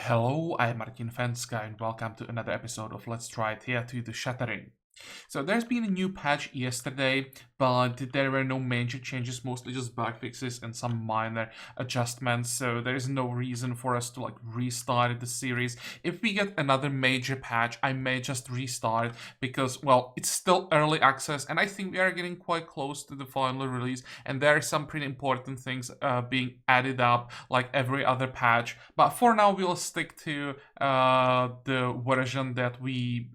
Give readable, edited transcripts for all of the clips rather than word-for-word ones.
Hello, I'm Fencka and welcome to another episode of Let's Try Thea to the Shattering. So there's been a new patch yesterday, but there were no major changes, mostly just bug fixes and some minor adjustments, so there is no reason for us to restart the series. If we get another major patch, I may just restart because, well, it's still early access and I think we are getting quite close to the final release and there are some pretty important things being added up like every other patch, but for now we'll stick to the version that we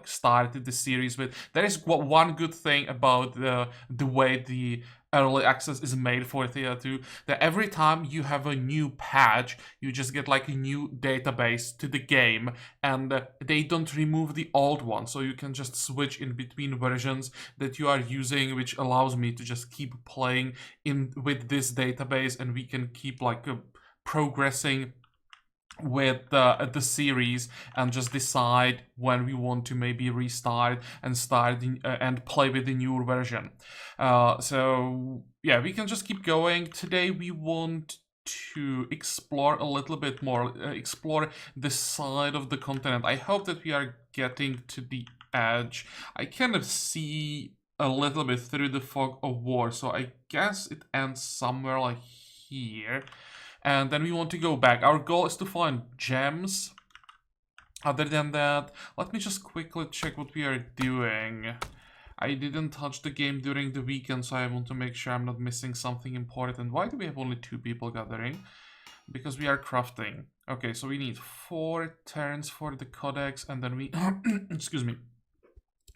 started the series with. There is one good thing about the way the early access is made for Thea 2, that every time you have a new patch, you just get like a new database to the game, and they don't remove the old one, so you can just switch in between versions that you are using, which allows me to just keep playing in with this database, and we can keep progressing with the series and just decide when we want to maybe restart and start and play with the newer version. So yeah, we can just keep going. Today we want to explore a little bit more, explore the side of the continent. I hope that we are getting to the edge. I kind of see a little bit through the fog of war, so I guess it ends somewhere like here. And then we want to go back. Our goal is to find gems. Other than that, let me just quickly check what we are doing. I didn't touch the game during the weekend, so I want to make sure I'm not missing something important. Why do we have only 2 people gathering? Because we are crafting. Okay, so we need 4 turns for the codex, and then we... excuse me.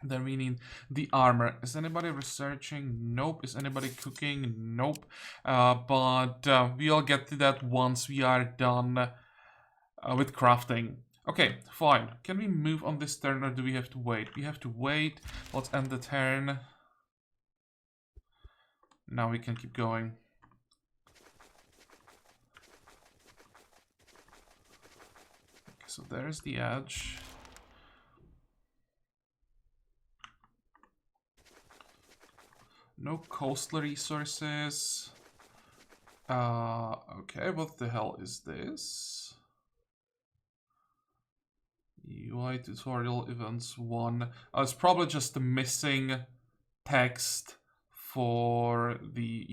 Then we need the armor. Is anybody researching? Nope. Is anybody cooking? Nope. But we'll get to that once we are done with crafting. Okay, fine. Can we move on this turn or do we have to wait? We have to wait. Let's end the turn. Now we can keep going. Okay, so there's the edge. No coastal resources. Okay, what the hell is this? UI tutorial events 1. It's probably just the missing text for the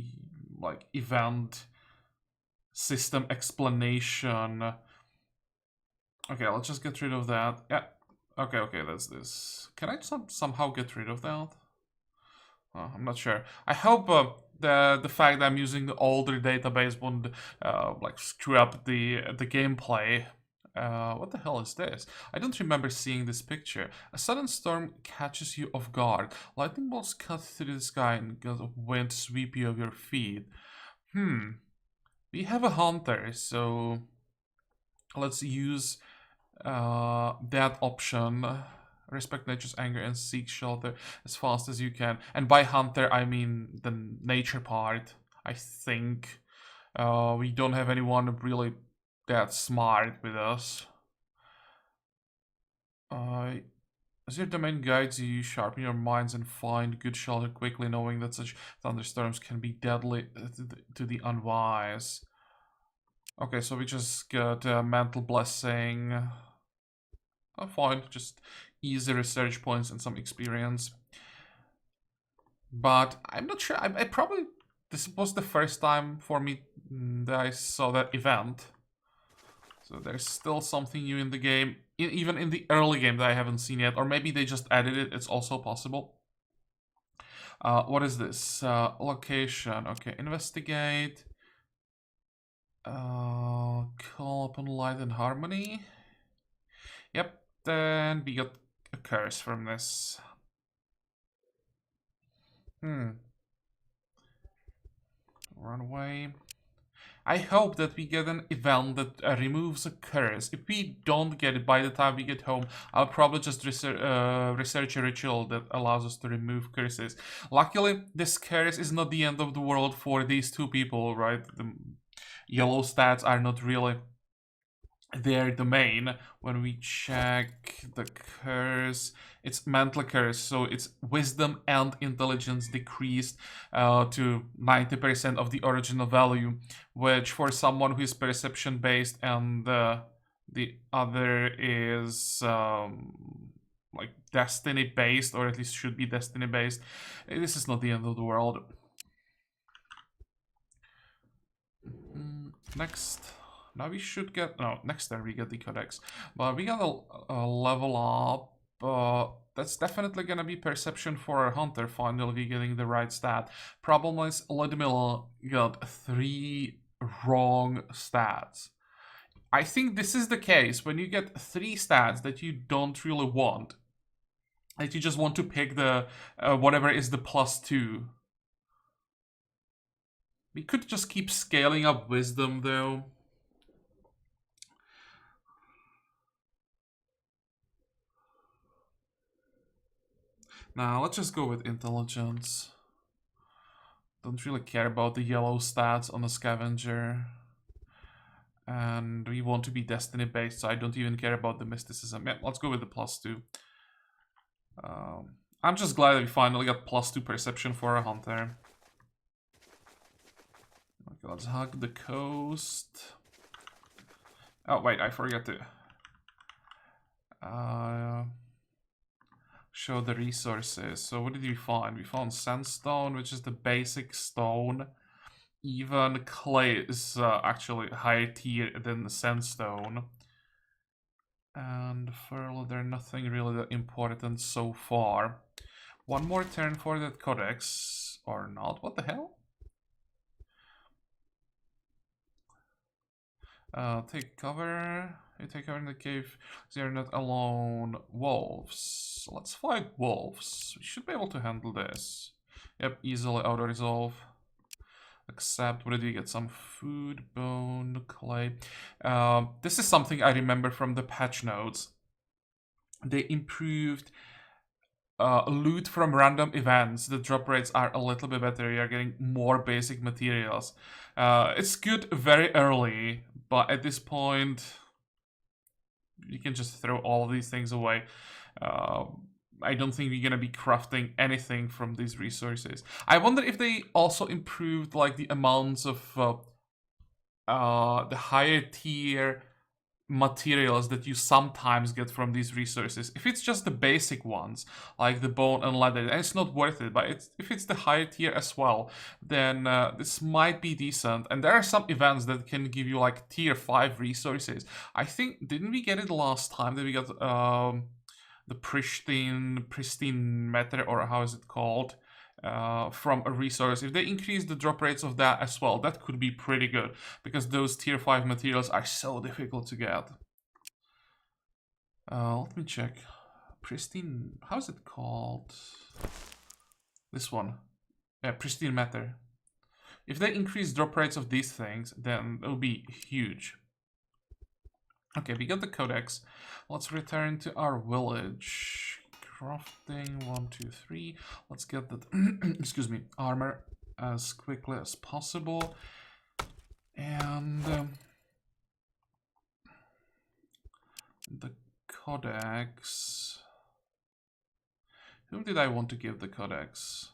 event system explanation. Okay, let's just get rid of that. Yeah. Okay, that's this. Can I somehow get rid of that? I'm not sure. I hope the fact that I'm using the older database won't screw up the gameplay. What the hell is this? I don't remember seeing this picture. A sudden storm catches you off guard. Lightning bolts cut through the sky and wind sweep you off your feet. We have a hunter, so let's use that option. Respect nature's anger and seek shelter as fast as you can. And by hunter, I mean the nature part, I think. We don't have anyone really that smart with us. As your domain guides you, sharpen your minds and find good shelter quickly, knowing that such thunderstorms can be deadly to the unwise. Okay, so we just got a mental blessing. Oh, fine, just easy research points and some experience. But I'm not sure. I probably... This was the first time for me that I saw that event. So there's still something new in the game. Even in the early game that I haven't seen yet. Or maybe they just added it. It's also possible. What is this? Location. Okay, investigate. Call upon light and harmony. Yep. Then we got a curse from this. Run away. I hope that we get an event that removes a curse. If we don't get it by the time we get home, I'll probably just research a ritual that allows us to remove curses. Luckily, this curse is not the end of the world for these 2 people, right? The yellow stats are not really their domain. When we check the curse, it's mental curse, so it's wisdom and intelligence decreased to 90% of the original value, which for someone who is perception based and The other is like destiny based, or at least should be destiny based. This is not the end of the world. Next, now we should get, no, next time we get the codex, but we got a level up. That's definitely gonna be perception for our hunter. Finally getting the right stat. Problem is, Ludmilla got 3 wrong stats. I think this is the case when you get 3 stats that you don't really want, that you just want to pick the whatever is the +2. We could just keep scaling up wisdom though. Now let's just go with intelligence. Don't really care about the yellow stats on the scavenger. And we want to be destiny based, so I don't even care about the mysticism. Yeah, let's go with the +2. I'm just glad that we finally got +2 perception for a hunter. Okay, let's hug the coast. Oh wait, I forgot to show the resources. So what did we find? We found sandstone, which is the basic stone. Even clay is actually higher tier than the sandstone. And further, nothing really that important so far. One more turn for that codex, or not? What the hell? Take cover. You take cover in the cave. They're not alone. Wolves. Let's fight wolves. We should be able to handle this. Yep, easily auto-resolve. Accept. What did we get? Some food, bone, clay. This is something I remember from the patch notes. They improved loot from random events. The drop rates are a little bit better. You're getting more basic materials. It's good very early, but at this point, you can just throw all of these things away. I don't think we're gonna be crafting anything from these resources. I wonder if they also improved like the amounts of the higher tier materials that you sometimes get from these resources. If it's just the basic ones, like the bone and leather, and it's not worth it, but if it's the higher tier as well, then this might be decent. And there are some events that can give you like tier 5 resources. I think, didn't we get it last time that we got the pristine matter, or how is it called? From a resource. If they increase the drop rates of that as well, that could be pretty good, because those tier 5 materials are so difficult to get. Let me check. Pristine, how's it called? This one. Yeah, pristine matter. If they increase drop rates of these things, then it'll be huge. Okay, we got the codex. Let's return to our village. Crafting 1, 2, 3. Let's get that excuse me, armor as quickly as possible. And the codex. Whom did I want to give the codex?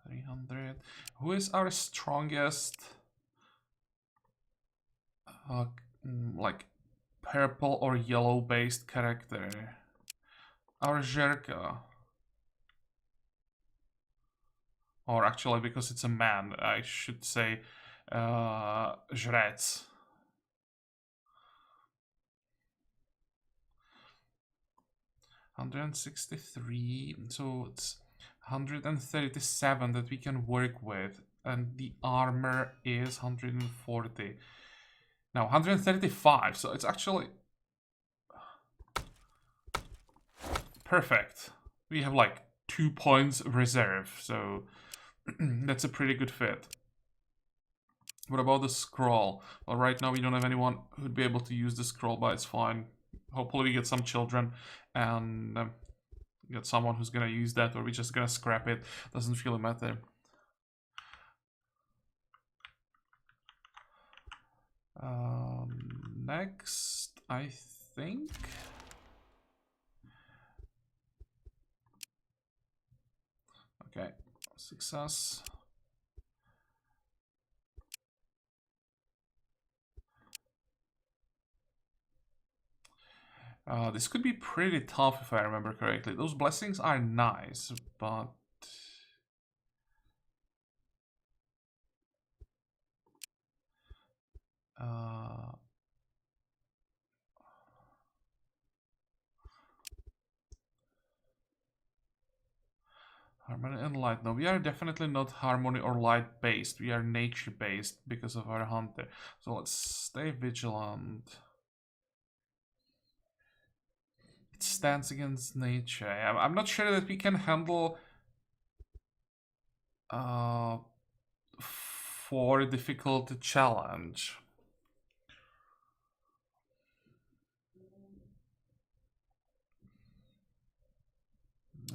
300. Who is our strongest like purple or yellow based character? Our Zherka. Or actually, because it's a man, I should say Žrec. $163, so it's 137 that we can work with, and the armor is 140. Now 135, so it's actually perfect. We have like 2 points reserve, so that's a pretty good fit. What about the scroll? Well, right now we don't have anyone who'd be able to use the scroll, but it's fine. Hopefully we get some children and get someone who's gonna use that, or we're just gonna scrap it. Doesn't really matter. Next, I think. Okay, success. This could be pretty tough if I remember correctly. Those blessings are nice, but... Harmony and light. No, we are definitely not harmony or light based. We are nature based because of our hunter. So let's stay vigilant. It stands against nature. I'm not sure that we can handle for a difficult challenge.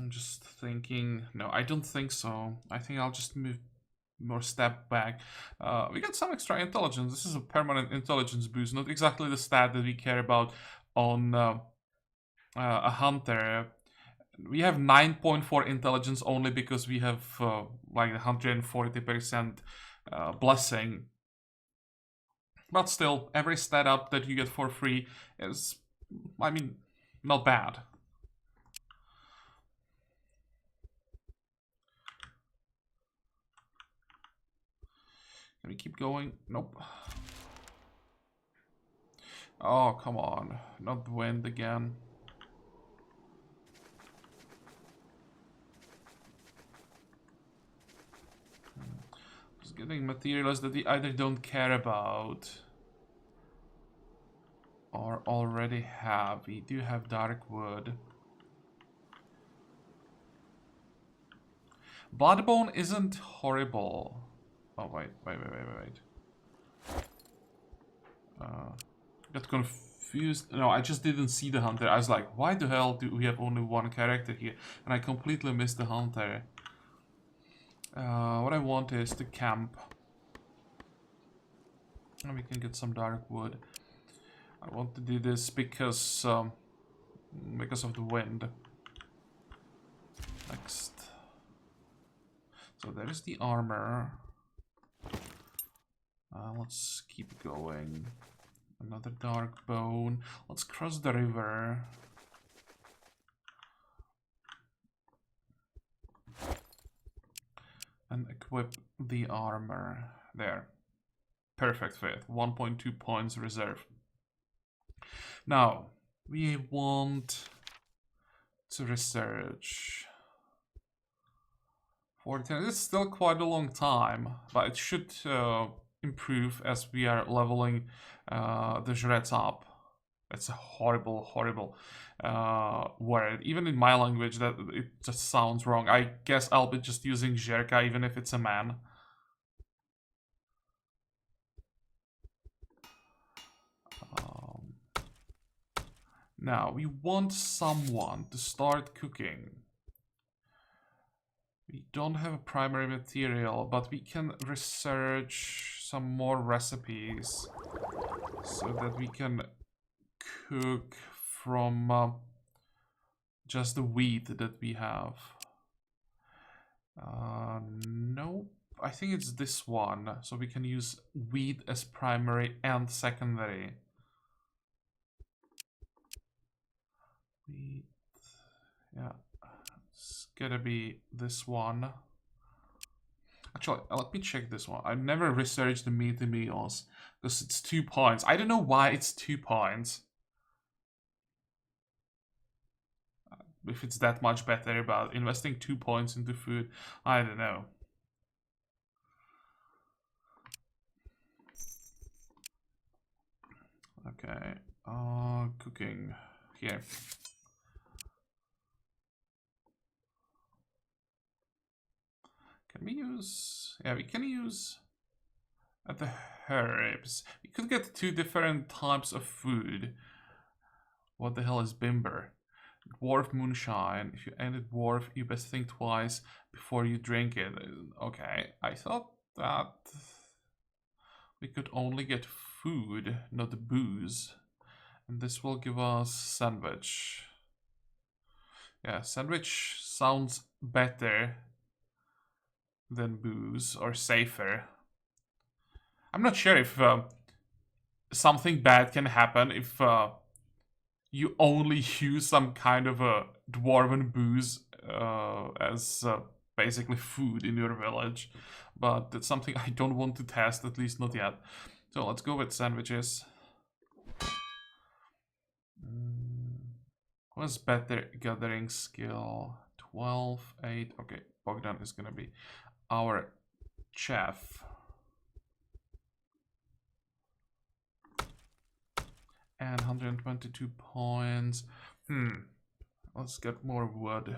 I'm just thinking, no, I don't think so. I think I'll just move more step back. We got some extra intelligence. This is a permanent intelligence boost, not exactly the stat that we care about on a hunter. We have 9.4 intelligence only because we have like 140% blessing. But still, every stat up that you get for free is, I mean, not bad. Can we keep going? Nope. Oh, come on. Not the wind again. Just getting materials that we either don't care about or already have. We do have dark wood. Bloodbone isn't horrible. Oh, wait. Got confused. No, I just didn't see the hunter. I was like, why the hell do we have only one character here? And I completely missed the hunter. What I want is to camp. And we can get some dark wood. I want to do this because of the wind. Next. So there is the armor. Let's keep going. Another dark bone. Let's cross the river. And equip the armor. There. Perfect fit. 1.2 points reserve. Now, we want to research. 14. It's still quite a long time, but it should improve as we are leveling the Jrets up. That's a horrible word. Even in my language, that it just sounds wrong. I guess I'll be just using Jerka, even if it's a man. Now, we want someone to start cooking. We don't have a primary material, but we can research some more recipes so that we can cook from just the wheat that we have. Nope. I think it's this one. So we can use wheat as primary and secondary. Wheat. Yeah. It's gonna be this one. Actually, let me check this one. I've never researched the meaty meals because it's 2 points. I don't know why it's 2 points. If it's that much better about investing 2 points into food, I don't know. Okay, cooking here. Can we use? Yeah, we can use the herbs. We could get 2 different types of food. What the hell is bimber? Dwarf moonshine. If you enter dwarf, you best think twice before you drink it. Okay, I thought that we could only get food, not booze. And this will give us sandwich. Yeah, sandwich sounds better than booze, or safer. I'm not sure if something bad can happen if you only use some kind of a dwarven booze as basically food in your village. But it's something I don't want to test, at least not yet. So let's go with sandwiches. What's better gathering skill? 12, 8. Okay, Bogdan is gonna be our chef. And 122 points. Let's get more wood.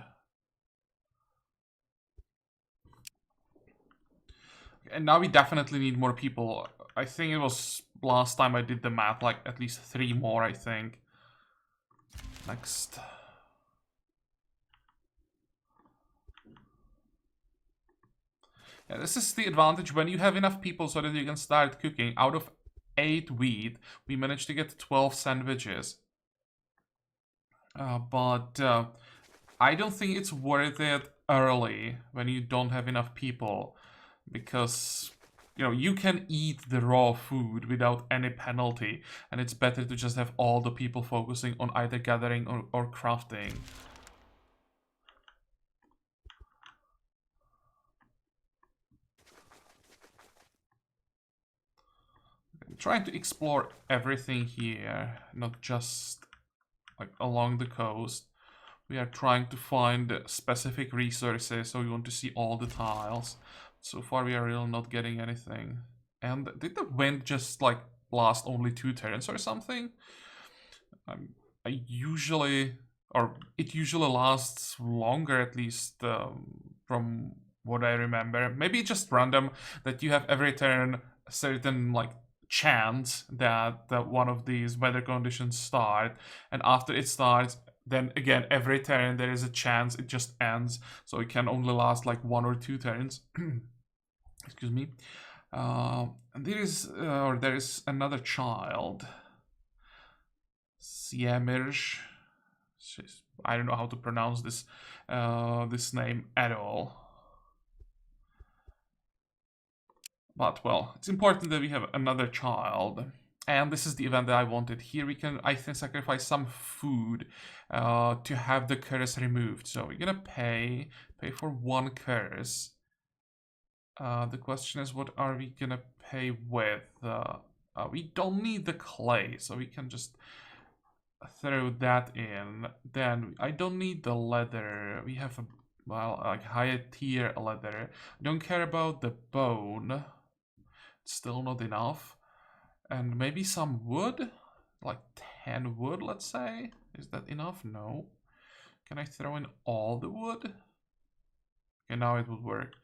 And now we definitely need more people. I think it was last time I did the math, like at least 3 more, I think. Next. Yeah, this is the advantage when you have enough people so that you can start cooking. Out of 8 wheat, we managed to get 12 sandwiches. But I don't think it's worth it early when you don't have enough people. Because, you know, you can eat the raw food without any penalty. And it's better to just have all the people focusing on either gathering or crafting. I'm trying to explore everything here, not just like along the coast. We are trying to find specific resources, so we want to see all the tiles. So far we are really not getting anything. And did the wind just like last only 2 turns or something? I usually, or it usually lasts longer, at least from what I remember. Maybe it's just random that you have every turn a certain like chance that one of these weather conditions start, and after it starts, then again every turn there is a chance it just ends, so it can only last like 1 or 2 turns. Excuse me. And there is another child, Siemirj. I don't know how to pronounce this this name at all. But, well, it's important that we have another child. And this is the event that I wanted. Here we can, I think, sacrifice some food to have the curse removed. So we're gonna pay for 1 curse. The question is, what are we gonna pay with? We don't need the clay, so we can just throw that in. Then I don't need the leather. We have a, well, like higher tier leather. Don't care about the bone. Still not enough. And maybe some wood, like 10 wood, let's say. Is that enough? No. Can I throw in all the wood? Okay, now it would work.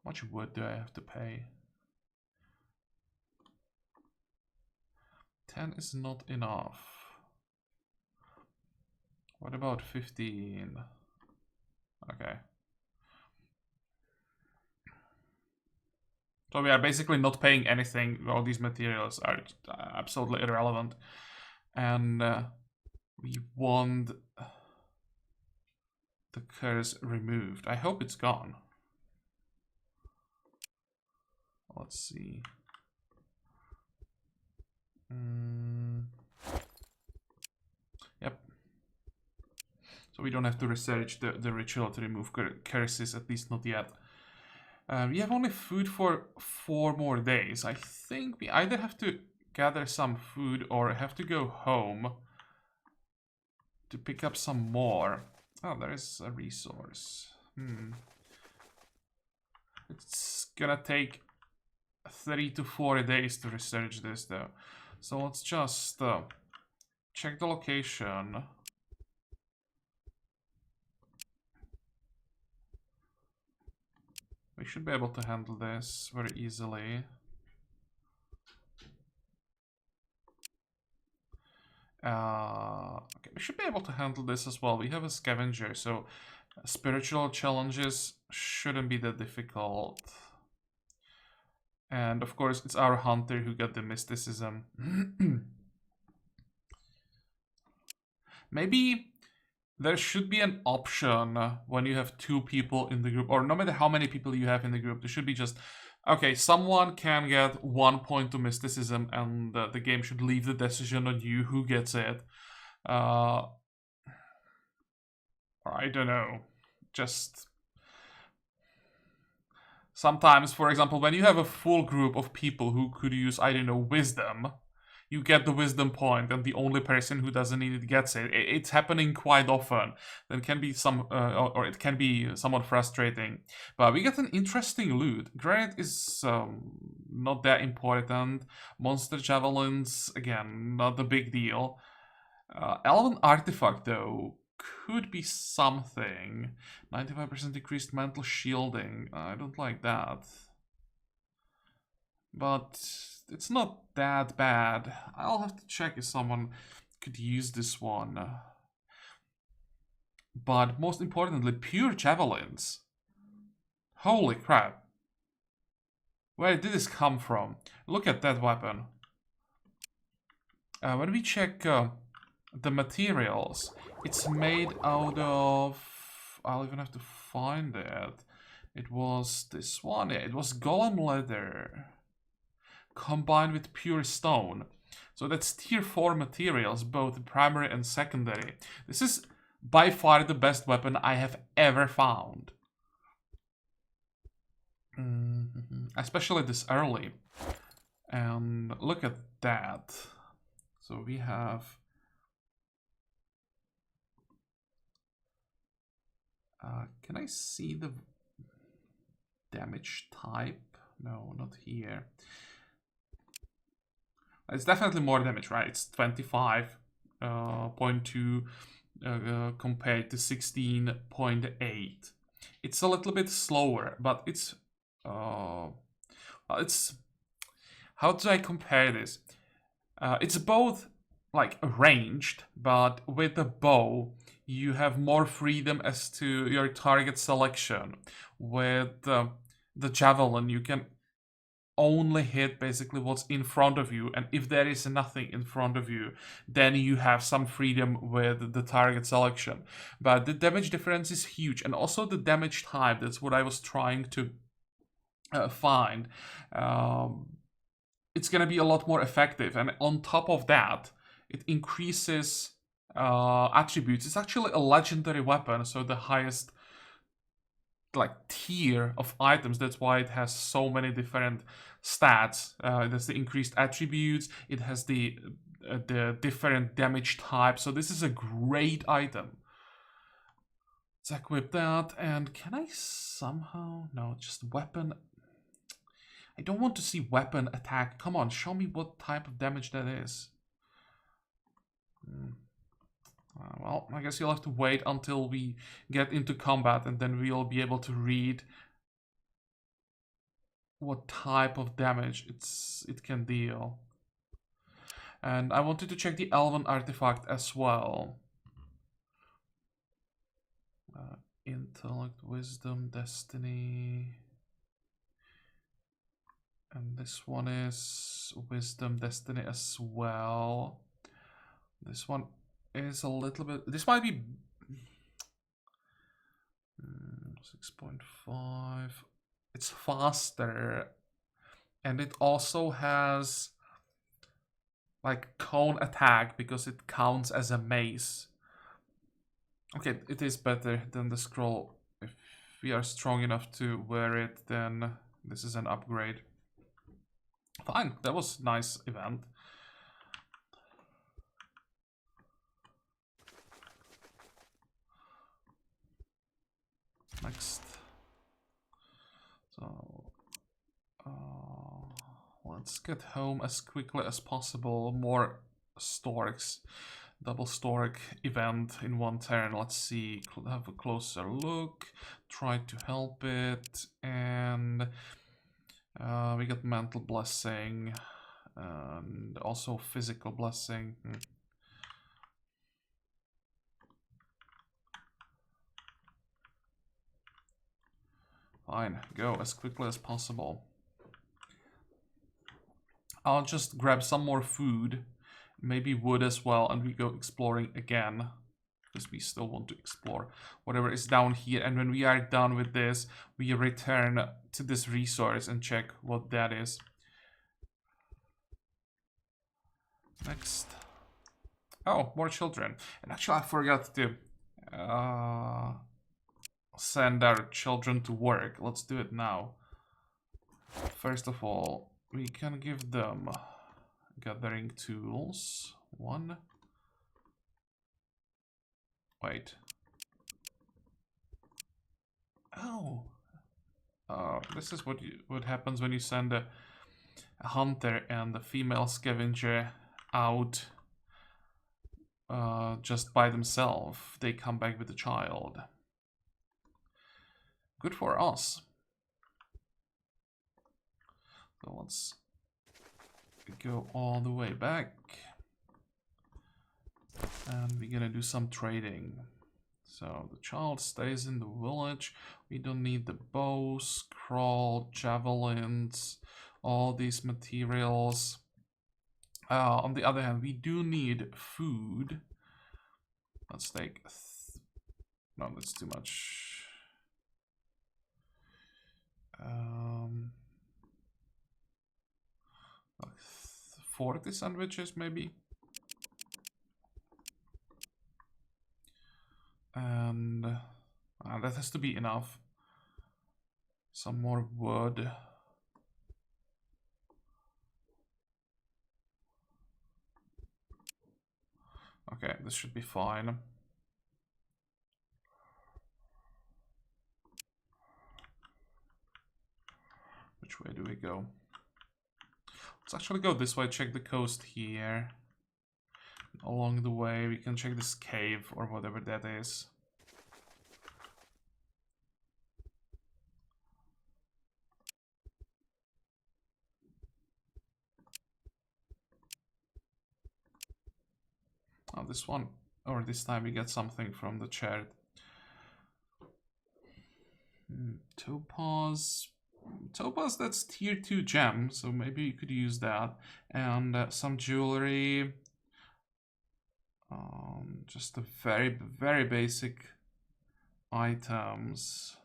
How much wood do I have to pay? 10 is not enough. What about 15? Okay. So we are basically not paying anything. All these materials are absolutely irrelevant. And we want the curse removed. I hope it's gone. Let's see. Yep. So we don't have to research the ritual to remove curses, at least not yet. We have only food for 4 more days. I think we either have to gather some food or have to go home to pick up some more. Oh, there is a resource. It's gonna take 3 to 4 days to research this though. So let's just check the location. We should be able to handle this very easily. Okay, we should be able to handle this as well. We have a scavenger, so spiritual challenges shouldn't be that difficult. And of course, it's our hunter who got the mysticism. Maybe there should be an option when you have 2 people in the group, or no matter how many people you have in the group, there should be just Okay, someone can get 1 point to mysticism, and the game should leave the decision on you who gets it. I don't know. Just sometimes, for example, when you have a full group of people who could use, I don't know, wisdom, you get the wisdom point, and the only person who doesn't need it gets it. It's happening quite often. It can be or it can be somewhat frustrating. But we get an interesting loot. Granite is not that important. Monster javelins, again, not a big deal. Elven artifact though could be something. 95% decreased mental shielding. I don't like that. But it's not that bad. I'll have to check if someone could use this one. But most importantly, pure javelins. Holy crap. Where did this come from? Look at that weapon. When we check the materials, it's made out of... I'll even have to find it. It was this one. Yeah, it was golem leather combined with pure stone. So that's tier 4 materials, both primary and secondary. This is by far the best weapon I have ever found. Especially this early. And look at that. So we have... can I see the damage type? No, not here. It's definitely more damage, right? It's 25.2 compared to 16.8. It's a little bit slower, but it's how do I compare this? It's both like ranged, but with the bow you have more freedom as to your target selection. With the javelin, you can only hit basically what's in front of you, and if there is nothing in front of you, then you have some freedom with the target selection. But the damage difference is huge, and also the damage type. That's what I was trying to find. It's gonna be a lot more effective, and on top of that, it increases attributes. It's actually a legendary weapon, so the highest like tier of items. That's why it has so many different stats. It has the increased attributes. It has the different damage types. So this is a great item. Let's equip that. And can I somehow... No, just weapon... I don't want to see weapon attack. Come on, show me what type of damage that is. Well, I guess you'll have to wait until we get into combat, and then we'll be able to read what type of damage it can deal. And I wanted to check the Elven artifact as well. Intellect, Wisdom, Destiny. And this one is Wisdom, Destiny as well. This one is a little bit... This might be 6.5. It's faster. And it also has like cone attack because it counts as a mace. Okay, it is better than the scroll. If we are strong enough to wear it, then this is an upgrade. Fine, that was a nice event. Next. So, let's get home as quickly as possible. More storks. Double stork event in one turn. Let's see. Have a closer look. Try to help it. And we got mental blessing. And also physical blessing. Fine, go as quickly as possible. I'll just grab some more food, maybe wood as well, and we go exploring again. because we still want to explore whatever is down here. And when we are done with this, we return to this resource and check what that is. Next. Oh, more children. And actually, I forgot to send our children to work. Let's do it now. First of all, we can give them gathering tools. 1. Wait. Oh. This is what happens when you send a hunter and a female scavenger out just by themselves. They come back with a child. Good for us. So let's go all the way back. And we're gonna do some trading. So the child stays in the village. We don't need the bow, scroll, javelins, all these materials. On the other hand, we do need food. Let's take... no, that's too much. 40 sandwiches, maybe. And that has to be enough. Some more wood. Okay, this should be fine. Which way do we go? Let's actually go this way, check the coast here. Along the way, we can check this cave or whatever that is. Oh, this one, or this time we get something from the chart. Topaz. Topaz, that's tier 2 gem, so maybe you could use that. And some jewelry. Just the very, very basic items.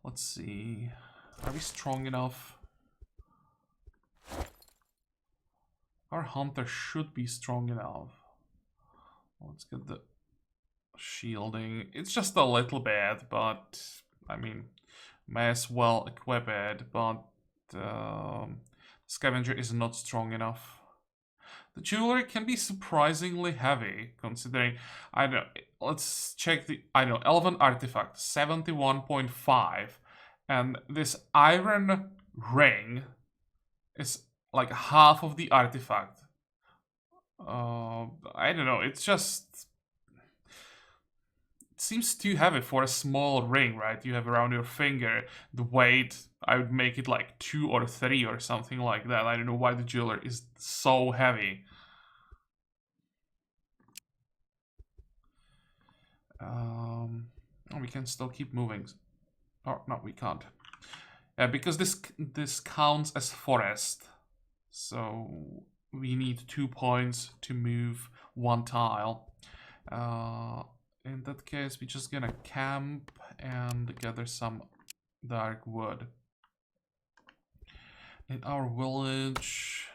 Let's see. Are we strong enough? Our hunter should be strong enough. Let's get the shielding. It's just a little bit, but I mean, may as well equip it. But scavenger is not strong enough. The jewelry can be surprisingly heavy, considering, I don't know, let's check the, I don't know, Elven artifact, 71.5. And this iron ring is like half of the artifact. I don't know, it's just... It seems too heavy for a small ring, right? You have around your finger. The weight, I would make it like 2 or 3 or something like that. I don't know why the jeweler is so heavy. Oh, we can still keep moving. Oh, no, we can't. Yeah, because this counts as forest. So we need 2 points to move 1 tile. In that case, we're just gonna camp and gather some dark wood. In our village,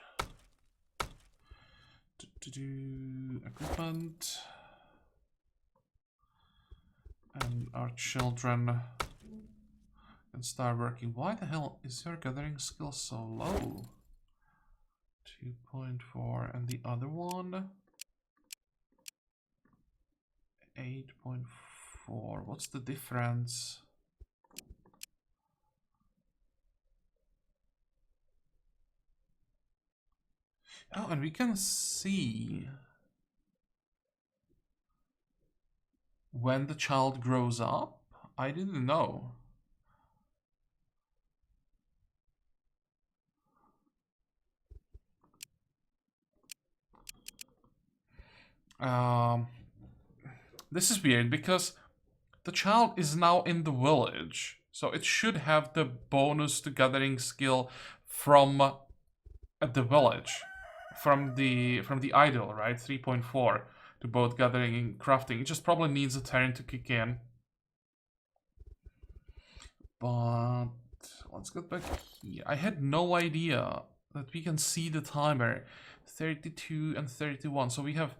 equipment, and our children can start working. Why the hell is your gathering skill so low? 2.4, and the other one 8.4. What's the difference? Oh, and we can see when the child grows up. I didn't know. This is weird because the child is now in the village, So it should have the bonus to gathering skill from the village, from the idol, right? 3.4 to both gathering and crafting. It just probably needs a turn to kick in. But let's get back here. I had no idea that we can see the timer. 32 and 31. So we have,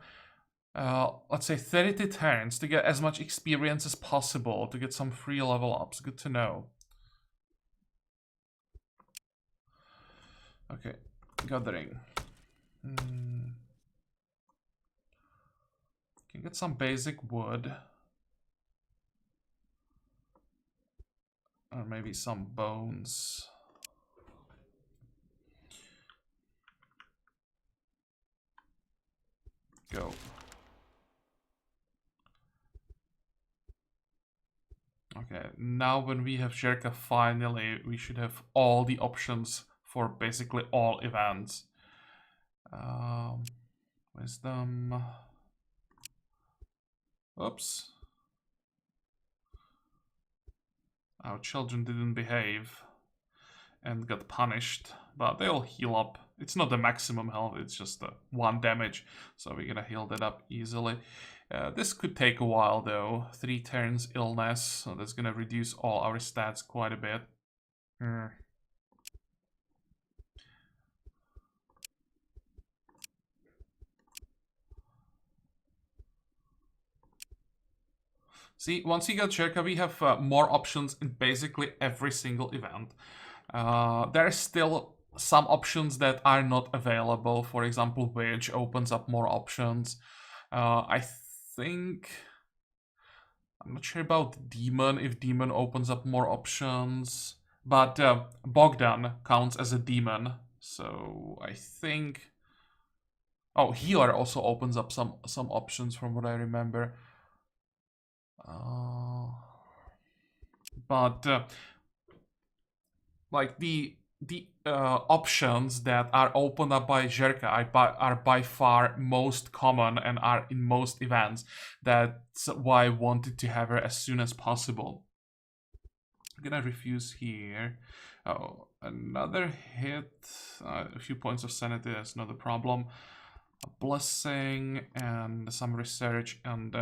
let's say 30 turns to get as much experience as possible to get some free level ups. Good to know. Okay, gathering. Can get some basic wood. Or maybe some bones. Go. Okay, now when we have Sherka, finally, we should have all the options for basically all events. Wisdom. Oops. Our children didn't behave and got punished, but they'll heal up. It's not the maximum health, it's just 1 damage, so we're gonna heal that up easily. This could take a while though. 3 turns illness, so that's gonna reduce all our stats quite a bit. See, once you get Sherka, we have more options in basically every single event. There are still some options that are not available. For example, Witch opens up more options. I think... I'm not sure about Demon, if Demon opens up more options. But Bogdan counts as a Demon, so I think... Oh, Healer also opens up some options from what I remember. But like the options that are opened up by Jerka are by far most common and are in most events. That's why I wanted to have her as soon as possible. I'm gonna refuse here. Oh, another hit. A few points of sanity, that's not a problem. A blessing and some research and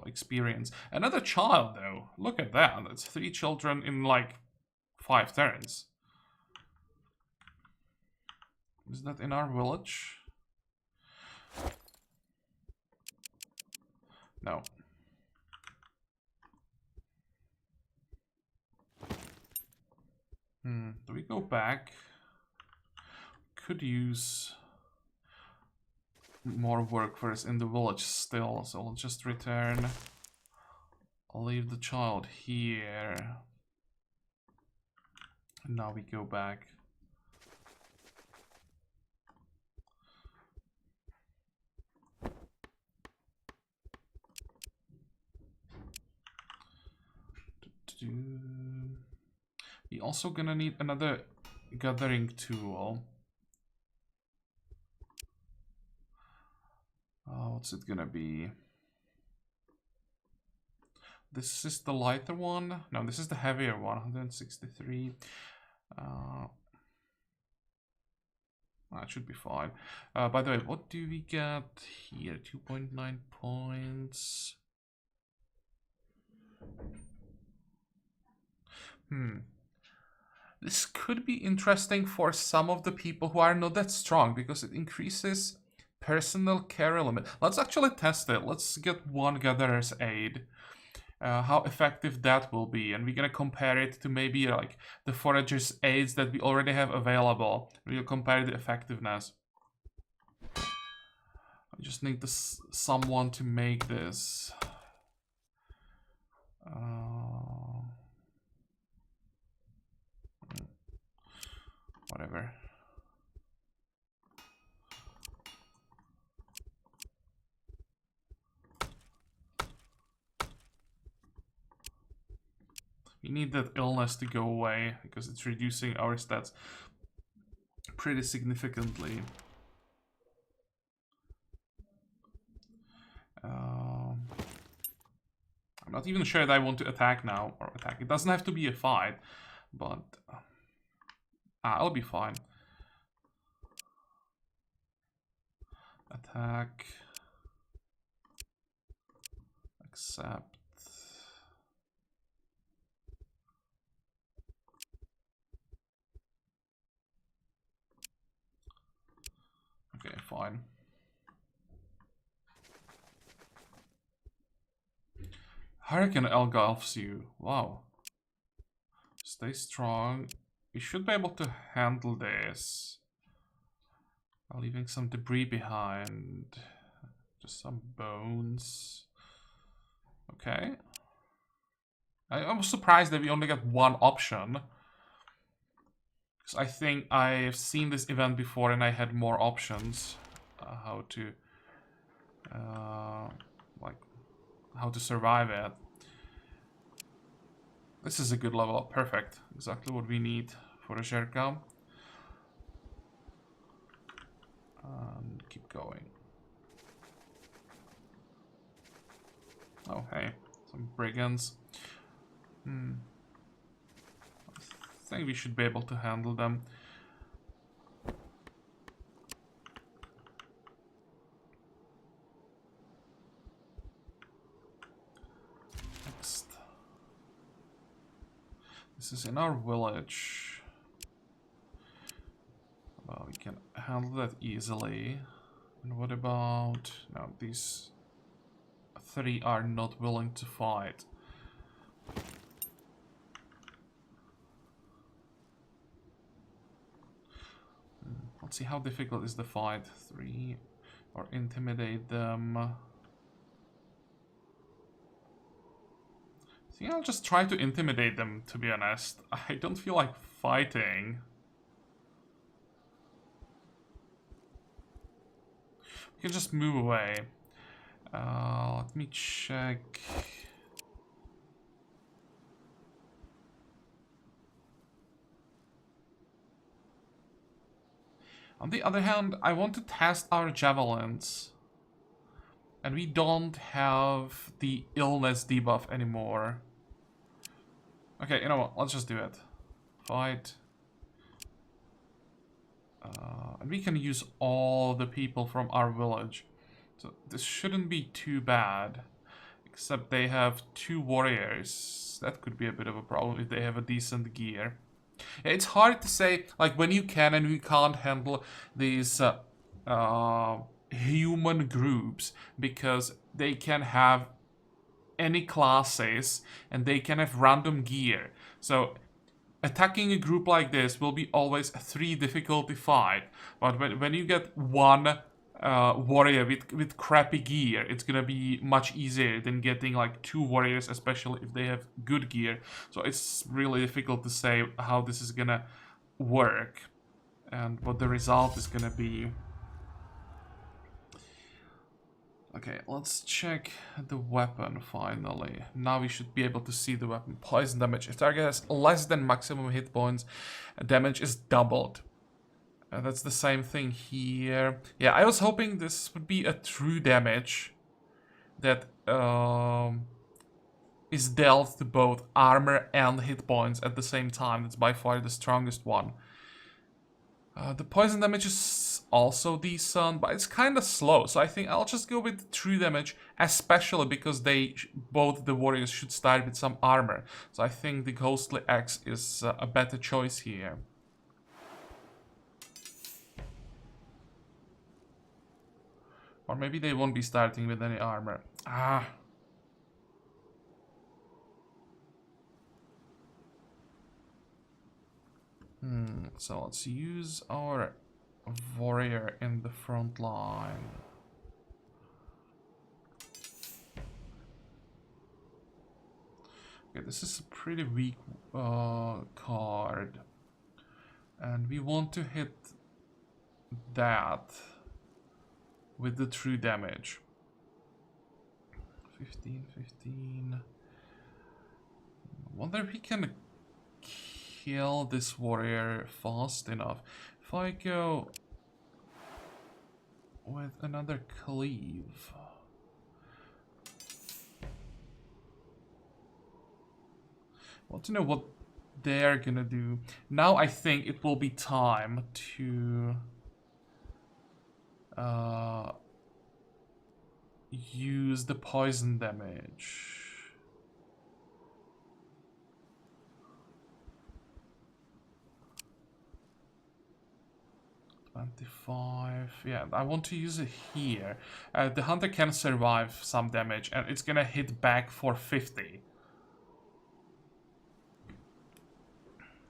experience. Another child though. Look at that. That's 3 children in like 5 turns. Is that in our village? No. Do we go back? Could use more workers in the village still, so I'll just return. I'll leave the child here. And now we go back. We're also gonna need another gathering tool. What's it gonna be? This is the lighter one? No, this is the heavier one, 163. That should be fine. By the way, what do we get here? 2.9 points. This could be interesting for some of the people who are not that strong because it increases personal care limit. Let's actually test it. Let's get 1 gatherer's aid. How effective that will be, and we're gonna compare it to maybe like the forager's aids that we already have available. We'll compare the effectiveness. I just need someone to make this. Whatever. We need that illness to go away because it's reducing our stats pretty significantly. I'm not even sure that I want to attack now, or attack. It doesn't have to be a fight, but I'll be fine. Attack. Accept. Okay, fine. Hurricane engulfs you. Wow. Stay strong. We should be able to handle this. Leaving some debris behind. Just some bones. Okay. I was surprised that we only got one option. Because I think I've seen this event before and I had more options. How to... like... how to survive it. This is a good level up. Perfect. Exactly what we need for a Sherka. Keep going. Oh, hey. Some brigands. I think we should be able to handle them. Next. This is in our village. Well, we can handle that easily. And what about... no, these 3 are not willing to fight. Let's see how difficult is the fight. 3, or intimidate them. I think I'll just try to intimidate them, to be honest. I don't feel like fighting. We can just move away. Let me check. On the other hand, I want to test our javelins. And we don't have the illness debuff anymore. Okay, you know what? Let's just do it. Fight. And we can use all the people from our village. So this shouldn't be too bad. Except they have 2 warriors. That could be a bit of a problem if they have a decent gear. Yeah, it's hard to say, like, when you can and you can't handle these human groups, because they can have any classes and they can have random gear. So attacking a group like this will be always a 3 difficulty fight, but when you get one warrior with crappy gear, it's gonna be much easier than getting like 2 warriors, especially if they have good gear. So it's really difficult to say how this is gonna work and what the result is gonna be. Okay, let's check the weapon finally. Now we should be able to see the weapon. Poison damage. If target has less than maximum hit points, damage is doubled. That's the same thing here. Yeah, I was hoping this would be a true damage that is dealt to both armor and hit points at the same time. It's by far the strongest one. The poison damage is also decent, but it's kind of slow. So I think I'll just go with true damage, especially because both the warriors should start with some armor. So I think the Ghostly Axe is a better choice here. Or maybe they won't be starting with any armor. So let's use our warrior in the front line. Okay, this is a pretty weak card. And we want to hit that with the true damage. 15, 15. I wonder if we can kill this warrior fast enough. If I go with another cleave. Want to know what they're gonna do. Now I think it will be time to use the poison damage. 25. Yeah, I want to use it here. The hunter can survive some damage, and it's gonna hit back for 50.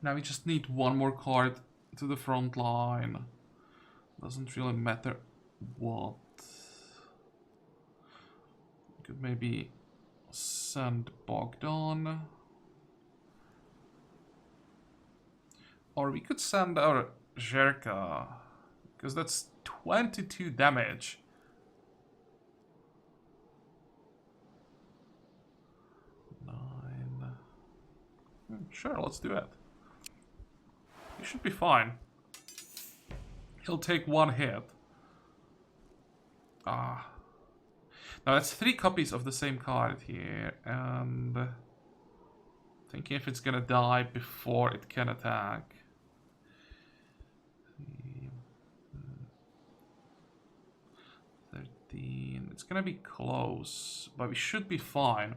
Now we just need one more card to the front line. Doesn't really matter what. Could maybe send Bogdan. Or we could send our Zherka. Because that's 22 damage. Sure, let's do it. He should be fine. He'll take one hit. Now that's 3 copies of the same card here, and thinking if it's gonna die before it can attack. 13. It's gonna be close, but we should be fine.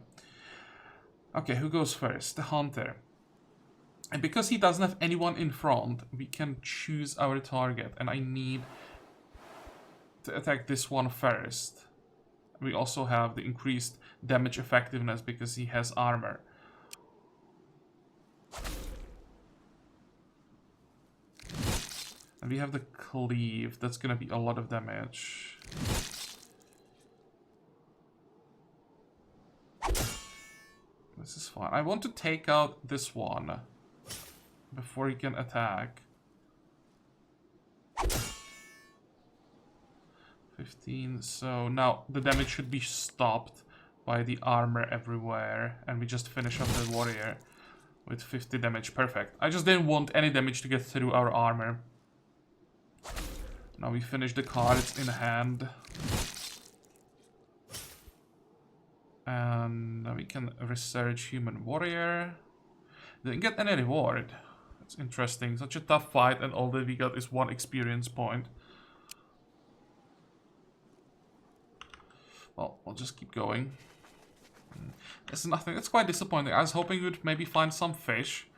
Okay, who goes first? The hunter. And because he doesn't have anyone in front, we can choose our target, and I need to attack this one first. We also have the increased damage effectiveness because he has armor. And we have the cleave. That's gonna be a lot of damage. This is fine. I want to take out this one before he can attack. 15. So now the damage should be stopped by the armor everywhere. And we just finish off the warrior with 50 damage. Perfect. I just didn't want any damage to get through our armor. Now we finish the cards in hand. And now we can research human warrior. Didn't get any reward. That's interesting. Such a tough fight, and all that we got is 1 experience point. Well, we'll just keep going. There's nothing. It's quite disappointing. I was hoping we'd maybe find some fish.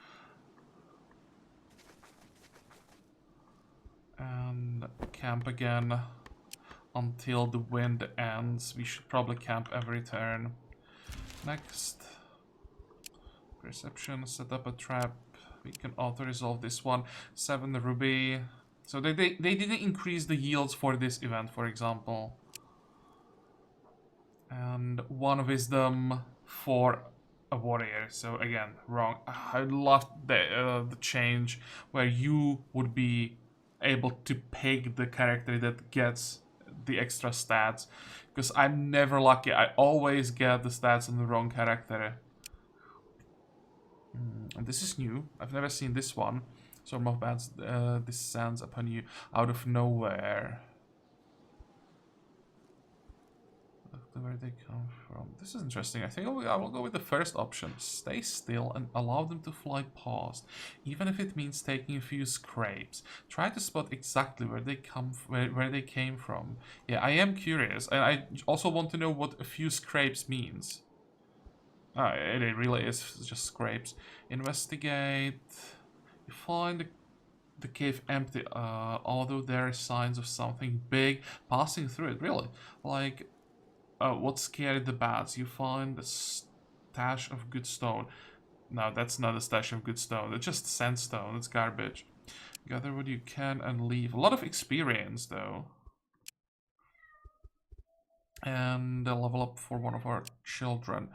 And camp again until the wind ends. We should probably camp every turn. Next. Perception, set up a trap. We can auto-resolve this one. 7 ruby. So they didn't increase the yields for this event, for example. And 1 wisdom for a warrior. So again, wrong. I love the change where you would be able to pick the character that gets the extra stats. Because I'm never lucky. I always get the stats on the wrong character. And this is new. I've never seen this one. Storm of Bats descends upon you out of nowhere. Where they come from. This is interesting. I think I will go with the first option. Stay still and allow them to fly past, even if it means taking a few scrapes. Try to spot exactly where they where they came from. Yeah, I am curious, and I also want to know what a few scrapes means. It really is just scrapes. Investigate. You find the cave empty, although there are signs of something big passing through it. Really, like. What scared the bats? You find a stash of good stone. No, that's not a stash of good stone. It's just sandstone. It's garbage. Gather what you can and leave. A lot of experience, though. And a level up for one of our children.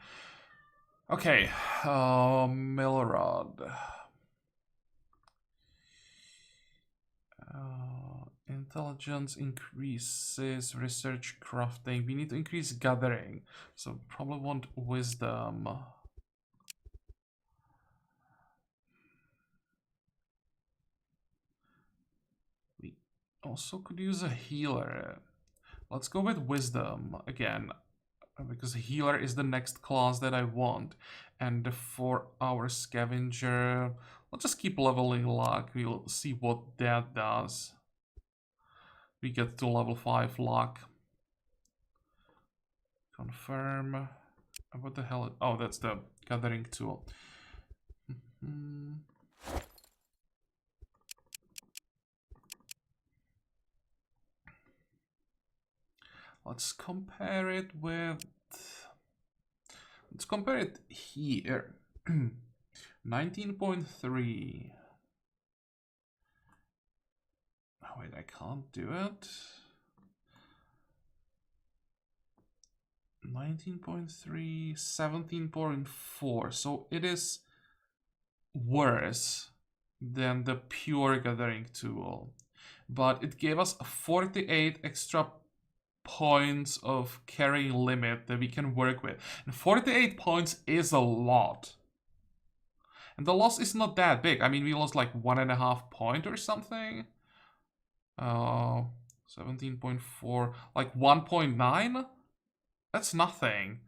Okay, Milrod. Intelligence increases, research crafting. We need to increase gathering, so probably want wisdom. We also could use a healer. Let's go with wisdom again. because healer is the next class that I want. And the 4-hour scavenger, I'll just keep leveling luck. We'll see what that does. We get to level 5 luck. Confirm. What the hell? Oh, that's the gathering tool. Let's compare it with... Let's compare it here. 19.3. Oh, wait, I can't do it. 19.3, 17.4. So it is worse than the pure gathering tool. But it gave us 48 extra points of carrying limit that we can work with. And 48 points is a lot. And the loss is not that big. I mean, we lost like 1.5 point or something. 17.4, like 1.9? That's nothing.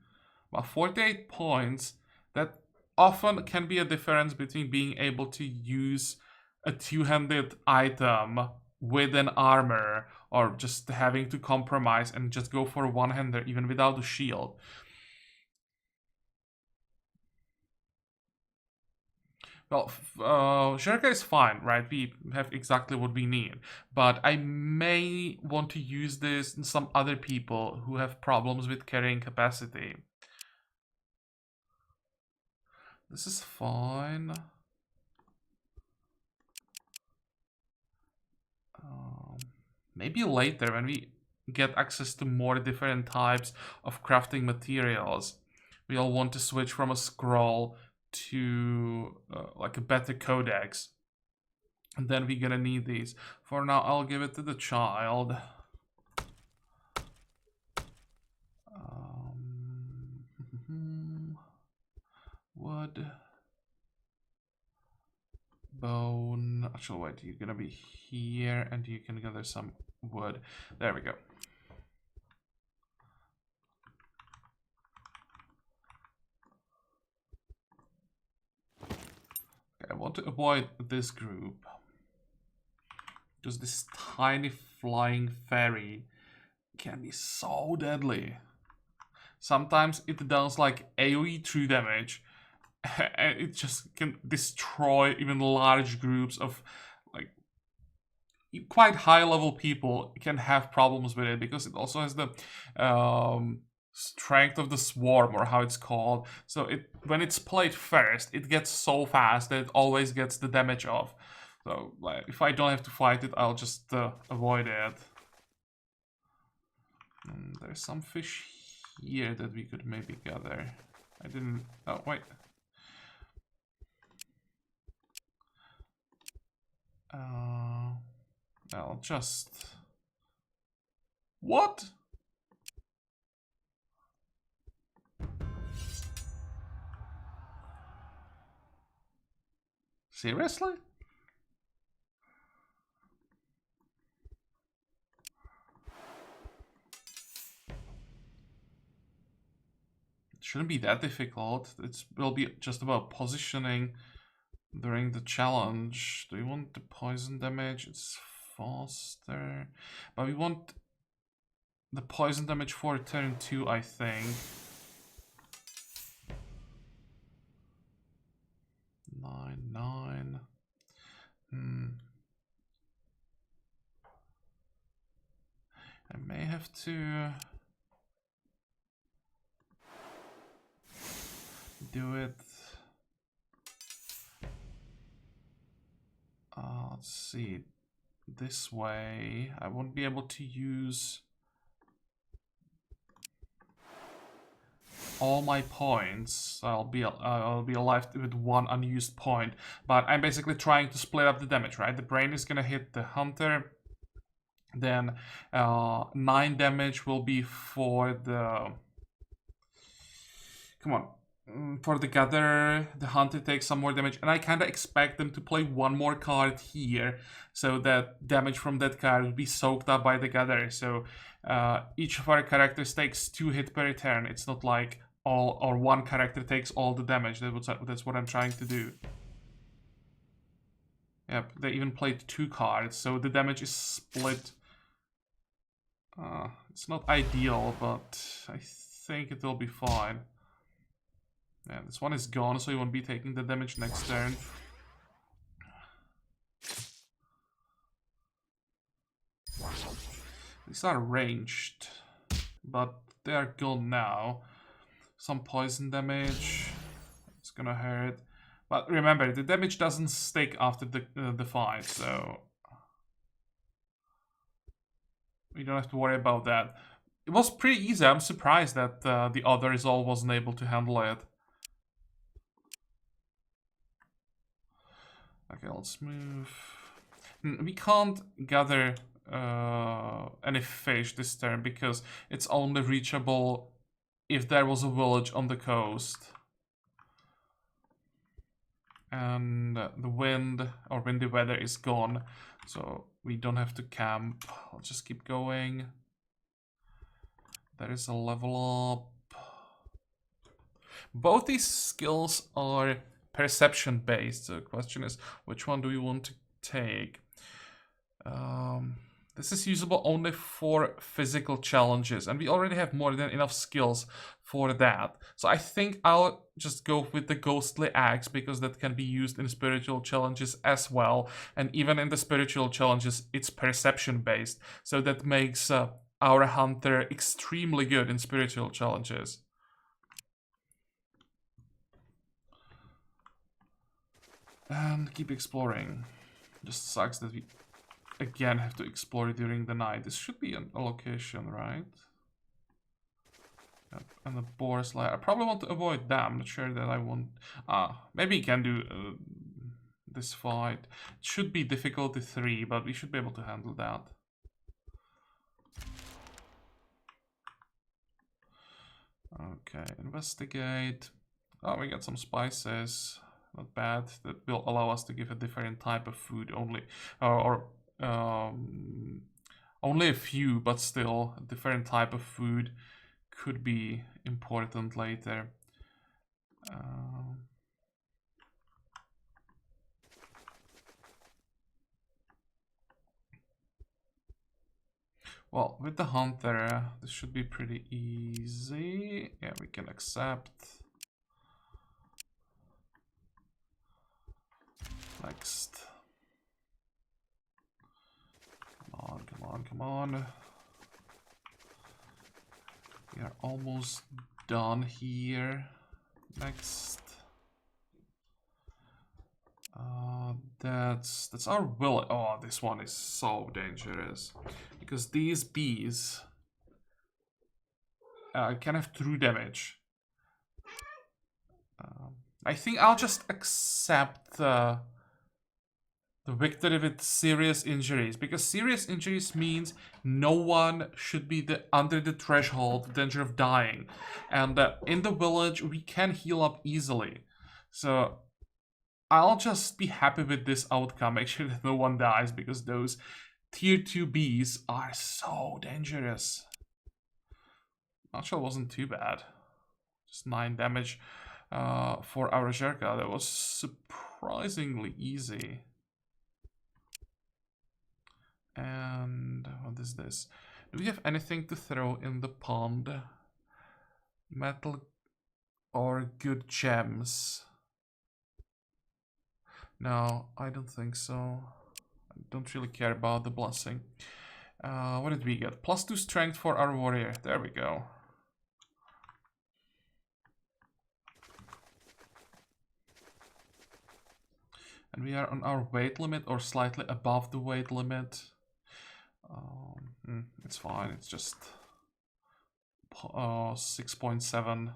But 48 points, that often can be a difference between being able to use a two-handed item with an armor, or just having to compromise and just go for a one-hander even without a shield. Well, Shurika is fine, right? We have exactly what we need. But I may want to use this in some other people who have problems with carrying capacity. This is fine. Maybe later when we get access to more different types of crafting materials, we'll want to switch from a scroll to like a better codex. And then we're gonna need these. For now, I'll give it to the child. Wood. Bone. Actually, wait, you're gonna be here and you can gather some wood. There we go. Okay, I want to avoid this group. Because this tiny flying fairy can be so deadly. Sometimes it does like AoE true damage, and it just can destroy even large groups of like quite high level people can have problems with it, because it also has the strength of the swarm, or how it's called. So when it's played first, it gets so fast that it always gets the damage off. So like, if I don't have to fight it, I'll just avoid it. There's some fish here that we could maybe gather. I didn't... Oh, wait. I'll just... What? Seriously? It shouldn't be that difficult. It will be just about positioning during the challenge. Do we want the poison damage? It's faster. But we want the poison damage for turn 2, I think. 9. I may have to do it. Let's see. This way, I won't be able to use all my points. I'll be left with 1 unused point. But I'm basically trying to split up the damage, right? The brain is gonna hit the hunter. Then 9 damage will be for the... Come on. For the Gather, the Hunter takes some more damage, and I kind of expect them to play one more card here, so that damage from that card will be soaked up by the Gather. So each of our characters takes 2 hits per turn. It's not like all or one character takes all the damage. That's what I'm trying to do. Yep, they even played 2 cards, so the damage is split. It's not ideal, but I think it will be fine. Yeah, this one is gone, so you won't be taking the damage next turn. These are ranged, but they are gone now. Some poison damage. It's gonna hurt. But remember, the damage doesn't stick after the fight, so we don't have to worry about that. It was pretty easy. I'm surprised that the other resolve wasn't able to handle it. Okay, let's move. We can't gather any fish this turn because it's only reachable if there was a village on the coast. And the wind or windy weather is gone, so we don't have to camp. I'll just keep going. There is a level up. Both these skills are perception based, so the question is which one do we want to take? This is usable only for physical challenges, and we already have more than enough skills for that. So I think I'll just go with the Ghostly Axe, because that can be used in spiritual challenges as well. And even in the spiritual challenges, it's perception based. So that makes our hunter extremely good in spiritual challenges. And keep exploring. Just sucks that we again have to explore during the night. This should be a location, right? Yep. And the boar's lair. I probably want to avoid that. I'm not sure that I want. Maybe you can do this fight. It should be difficulty 3, but we should be able to handle that. Okay, investigate. Oh, we got some spices. Not bad. That will allow us to give a different type of food only, only a few, but still a different type of food could be important later. Well, with the hunter, this should be pretty easy. Yeah, we can accept. Next. Come on, come on, come on. We are almost done here. Next. That's our will. Oh, this one is so dangerous because these bees can have true damage. I think I'll just accept the victory with serious injuries, because serious injuries means no one should be under the threshold, danger of dying, and in the village we can heal up easily. So I'll just be happy with this outcome, make sure that no one dies, because those tier 2 bees are so dangerous. Actually, wasn't too bad. Just 9 damage for our Zherka. That was surprisingly easy. And what is this? Do we have anything to throw in the pond? Metal or good gems? No, I don't think so. I don't really care about the blessing. What did we get? +2 strength for our warrior. There we go. And we are on our weight limit or slightly above the weight limit. It's fine. It's just 6.7.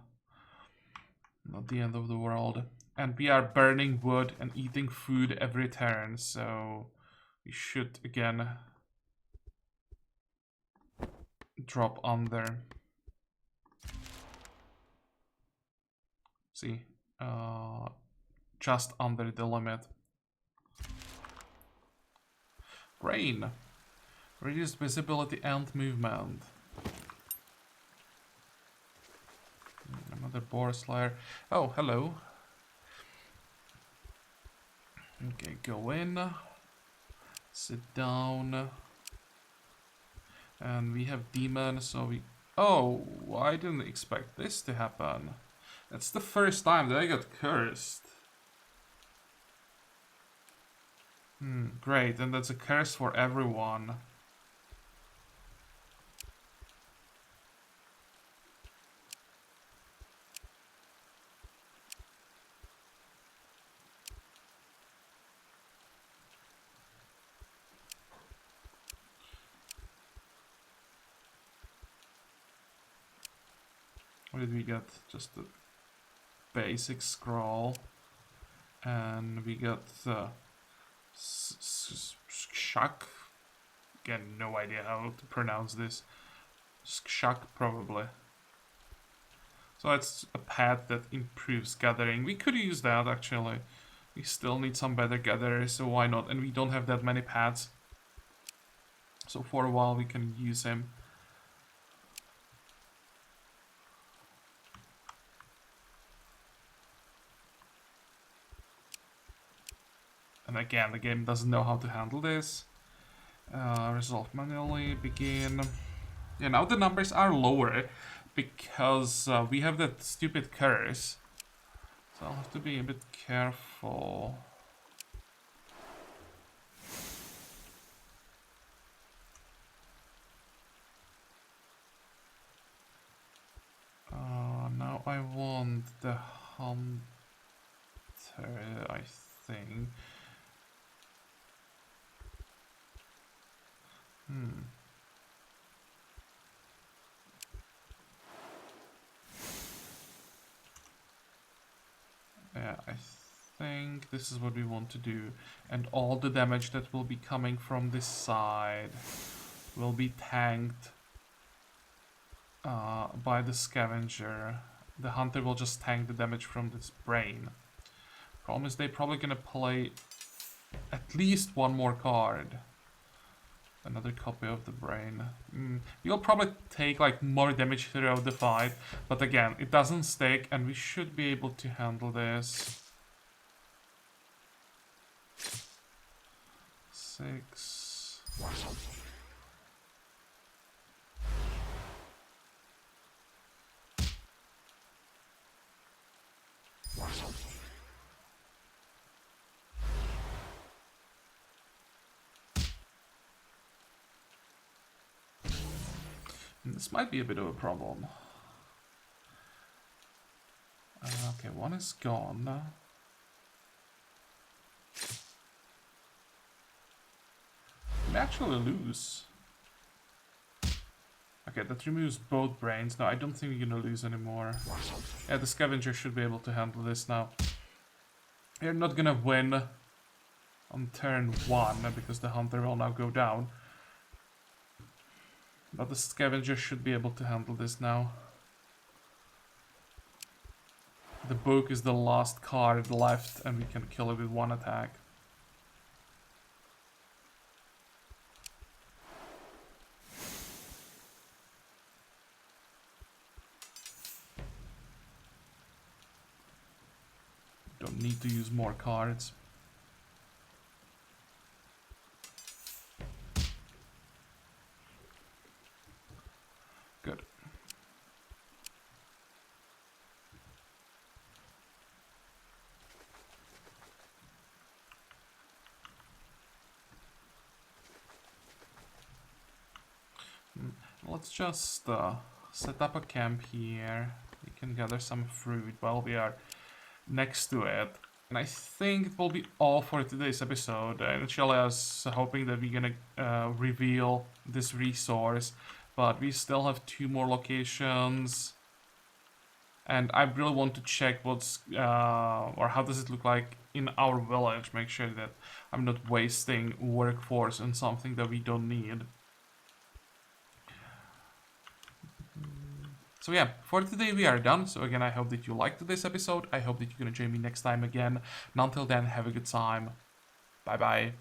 Not the end of the world. And we are burning wood and eating food every turn, so we should again drop under. See, just under the limit. Rain. Reduced visibility and movement. Another boar slayer. Oh, hello. Okay, go in. Sit down. And we have demon, so we... Oh, I didn't expect this to happen. It's the first time that I got cursed. Great, and that's a curse for everyone. What did we get? Just a basic scroll. And we got Shak. Again, no idea how to pronounce this. Shak, probably. So it's a pet that improves gathering. We could use that, actually. We still need some better gatherers, so why not? And we don't have that many pets. So for a while we can use him. And again, the game doesn't know how to handle this. Resolve manually, begin. Yeah, now the numbers are lower because we have that stupid curse. So I'll have to be a bit careful. Now I want the hunter, I think. Yeah, I think this is what we want to do. And all the damage that will be coming from this side will be tanked by the scavenger. The hunter will just tank the damage from this brain. Problem is they're probably gonna play at least one more card. Another copy of the brain. You'll probably take like more damage throughout the fight, but again, it doesn't stick and we should be able to handle this. 6. This might be a bit of a problem. Okay, one is gone. We actually lose. Okay, that removes both brains. No, I don't think we're gonna lose anymore. Yeah, the scavenger should be able to handle this now. We're not gonna win on turn 1 because the hunter will now go down. But the scavenger should be able to handle this now. The book is the last card left and we can kill it with one attack. Don't need to use more cards. Good. Let's just set up a camp here. We can gather some fruit while we are next to it. And I think it will be all for today's episode. Initially I was hoping that we're gonna reveal this resource, but we still have 2 more locations. And I really want to check what's, or how does it look like in our village. Make sure that I'm not wasting workforce on something that we don't need. So yeah, for today we are done. So again, I hope that you liked this episode. I hope that you're gonna join me next time again. And until then, have a good time. Bye bye.